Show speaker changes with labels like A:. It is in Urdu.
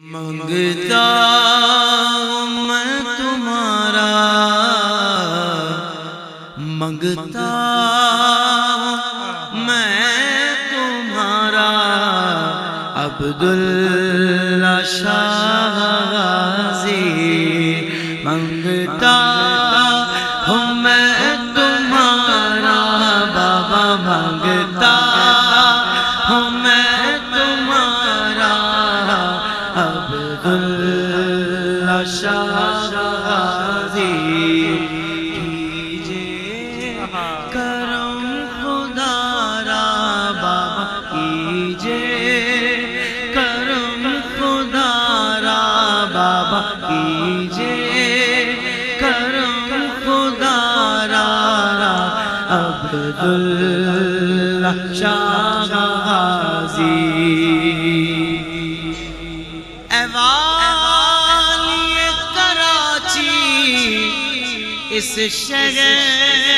A: منگتا ہوں میں تمہارا، منگتا ہوں میں تمہارا، عبداللہ شاہ غازی منگتا ہوں میں تمہارا، بابا منگتا ہوں میں تمہارا، عبداللہ شاہ غازی کیجے کرم خدا را، بابا کیجے کرم خدا را، بابا کیجے کرم خدا را، عبداللہ شاہ غازی۔ اے والی کراچی اس شہر